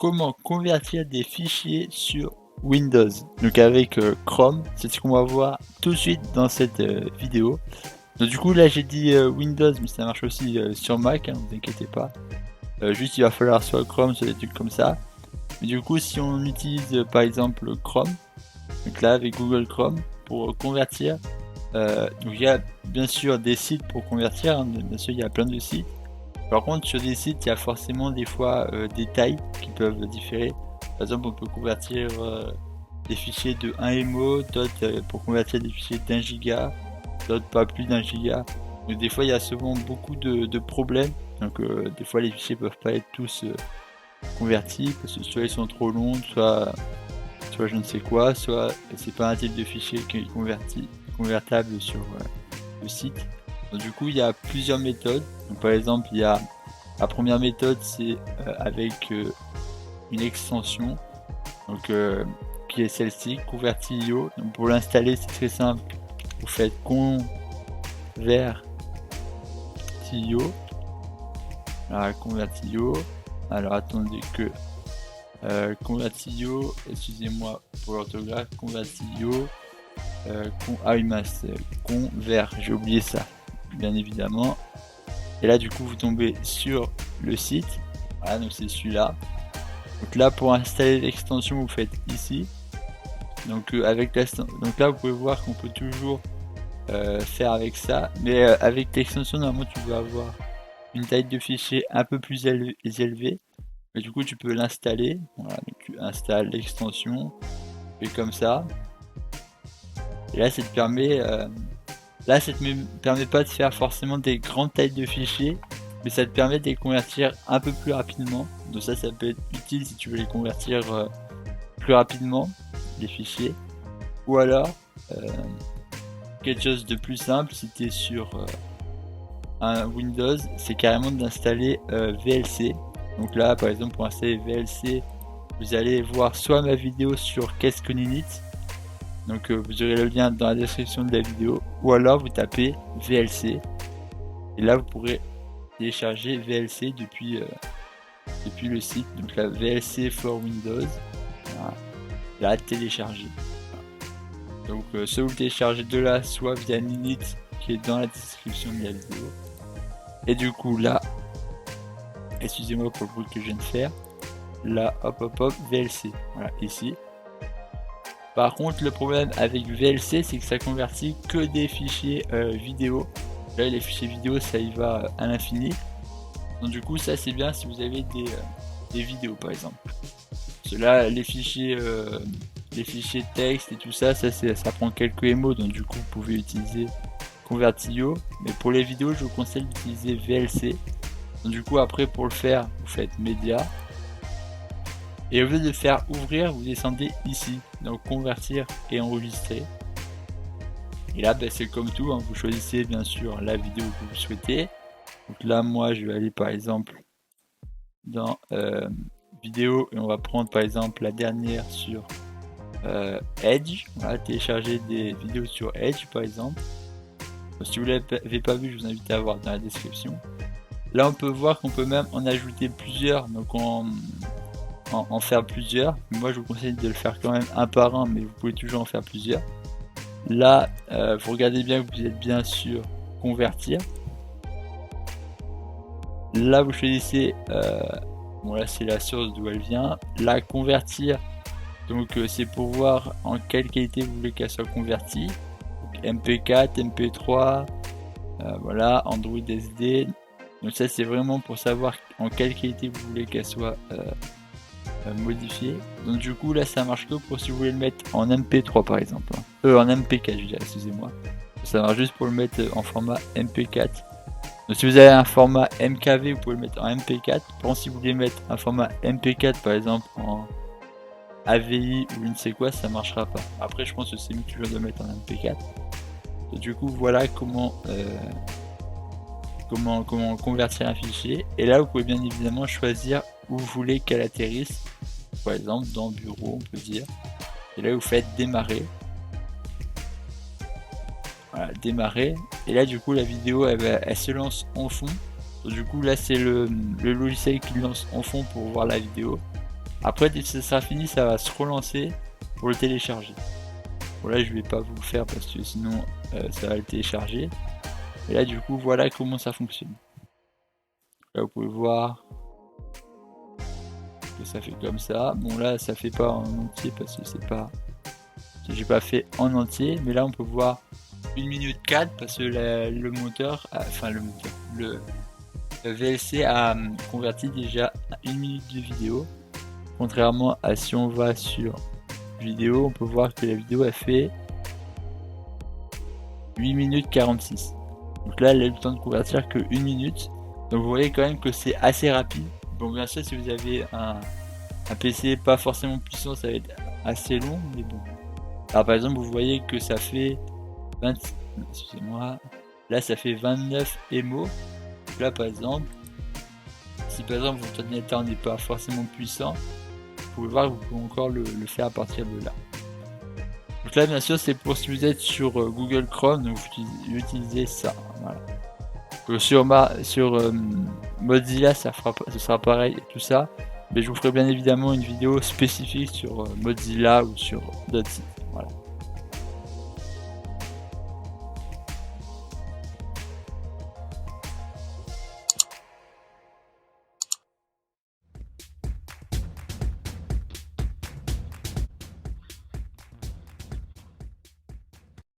comment convertir des fichiers sur Windows. Donc avec Chrome, c'est ce qu'on va voir tout de suite dans cette vidéo. Donc du coup là j'ai dit Windows, mais ça marche aussi sur Mac, ne vous inquiétez pas. Juste il va falloir soit Chrome, soit des trucs comme ça. Mais du coup si on utilise par exemple Chrome, donc là avec Google Chrome, pour convertir, donc il y a bien sûr des sites pour convertir, bien sûr il y a plein de sites. Par contre sur des sites il y a forcément des fois des tailles qui peuvent différer. Par exemple on peut convertir des fichiers de 1 MO, d'autres pour convertir des fichiers d'1 giga, d'autres pas plus d'1 giga. Donc des fois il y a souvent beaucoup de problèmes, donc des fois les fichiers peuvent pas être tous convertis parce que soit ils sont trop longs, soit je ne sais quoi, soit c'est pas un type de fichier qui est convertable sur le site. Donc, du coup il y a plusieurs méthodes. Donc, par exemple il y a la première méthode, c'est avec une extension, donc qui est celle-ci, Convertio. Donc pour l'installer c'est très simple, vous faites Convertio. Alors Convertio, alors attendez que Convertio, excusez-moi pour l'orthographe, Convertio, ah oui mince, Convert, j'ai oublié ça, bien évidemment. Et là du coup vous tombez sur le site, voilà, donc c'est celui-là. Donc là pour installer l'extension vous faites ici. Donc avec donc là vous pouvez voir qu'on peut toujours faire avec ça, mais avec l'extension normalement tu vas avoir une taille de fichier un peu plus élevée. Mais du coup tu peux l'installer, voilà, donc tu installes l'extension, et comme ça. Et là ça te permet permet pas de faire forcément des grandes tailles de fichiers, mais ça te permet de les convertir un peu plus rapidement. Donc ça peut être utile si tu veux les convertir plus rapidement, les fichiers. Ou alors quelque chose de plus simple, si tu es sur un Windows, c'est carrément d'installer VLC. Donc là par exemple pour installer VLC, vous allez voir soit ma vidéo sur qu'est-ce que Ninit, donc vous aurez le lien dans la description de la vidéo, ou alors vous tapez VLC et là vous pourrez télécharger VLC depuis le site. Donc là VLC for Windows, voilà. Là télécharger, voilà. Donc soit vous téléchargez de là, soit via Ninit qui est dans la description de la vidéo. Et du coup là, excusez-moi pour le bruit que je viens de faire, là hop VLC, voilà ici. Par contre le problème avec VLC c'est que ça convertit que des fichiers vidéo. Là les fichiers vidéo ça y va à l'infini. Donc du coup ça c'est bien si vous avez des vidéos par exemple. Parce que là les fichiers texte et tout ça, ça prend quelques MO, donc du coup vous pouvez utiliser Convertio. Mais pour les vidéos je vous conseille d'utiliser VLC. Donc du coup après pour le faire vous faites média. Et au lieu de faire ouvrir, vous descendez ici, donc convertir et enregistrer. Et là, c'est comme tout, hein, vous choisissez bien sûr la vidéo que vous souhaitez. Donc là, moi, je vais aller par exemple dans vidéo et on va prendre par exemple la dernière sur Edge. Voilà, télécharger des vidéos sur Edge par exemple. Donc, si vous ne l'avez pas vu, je vous invite à voir dans la description. Là, on peut voir qu'on peut même en ajouter plusieurs, donc en faire plusieurs. Moi je vous conseille de le faire quand même un par un, mais vous pouvez toujours en faire plusieurs. Là vous regardez bien que vous êtes bien sur convertir. Là vous choisissez bon là c'est la source d'où elle vient. Là convertir, donc c'est pour voir en quelle qualité vous voulez qu'elle soit convertie. Donc, MP4, MP3, voilà, Android SD. Donc ça c'est vraiment pour savoir en quelle qualité vous voulez qu'elle soit modifié. Donc du coup là ça marche que pour si vous voulez le mettre en MP3 par exemple, en MP4 je dirais, excusez-moi. Ça marche juste pour le mettre en format MP4. Donc si vous avez un format MKV vous pouvez le mettre en MP4. Par contre si vous voulez mettre un format MP4 par exemple en AVI ou je ne sais quoi, ça marchera pas. Après je pense que c'est mieux toujours de le mettre en MP4. Donc, du coup voilà comment convertir un fichier. Et là vous pouvez bien évidemment choisir où vous voulez qu'elle atterrisse. Par exemple dans bureau on peut dire. Et là vous faites démarrer. Voilà, démarrer. Et là du coup la vidéo elle se lance en fond. Donc, du coup là c'est le logiciel qui lance en fond pour voir la vidéo. Après, dès que ça sera fini, ça va se relancer pour le télécharger. Bon, là, je vais pas vous le faire parce que sinon, ça va le télécharger. Et là, du coup, voilà comment ça fonctionne. Là, vous pouvez voir que ça fait comme ça. Bon, là, ça fait pas en entier parce que c'est pas... J'ai pas fait en entier. Mais là, on peut voir 1 minute 4 parce que le moteur, le VLC a converti déjà 1 minute de vidéo. Contrairement à si on va sur vidéo, on peut voir que la vidéo a fait 8 minutes 46. Donc là, elle a eu le temps de convertir que 1 minute. Donc vous voyez quand même que c'est assez rapide. Bon, bien sûr, si vous avez un PC pas forcément puissant, ça va être assez long, mais bon. Alors par exemple, vous voyez que ça fait 20... Excusez-moi. Là, ça fait 29 émo. Donc là, par exemple, si par exemple votre ordinateur n'est pas forcément puissant, vous pouvez voir que vous pouvez encore le faire à partir de là. Donc là, bien sûr, c'est pour si vous êtes sur Google Chrome, donc vous utilisez ça. Voilà. Sur Mozilla, ce sera pareil et tout ça. Mais je vous ferai bien évidemment une vidéo spécifique sur Mozilla ou sur d'autres sites. Voilà.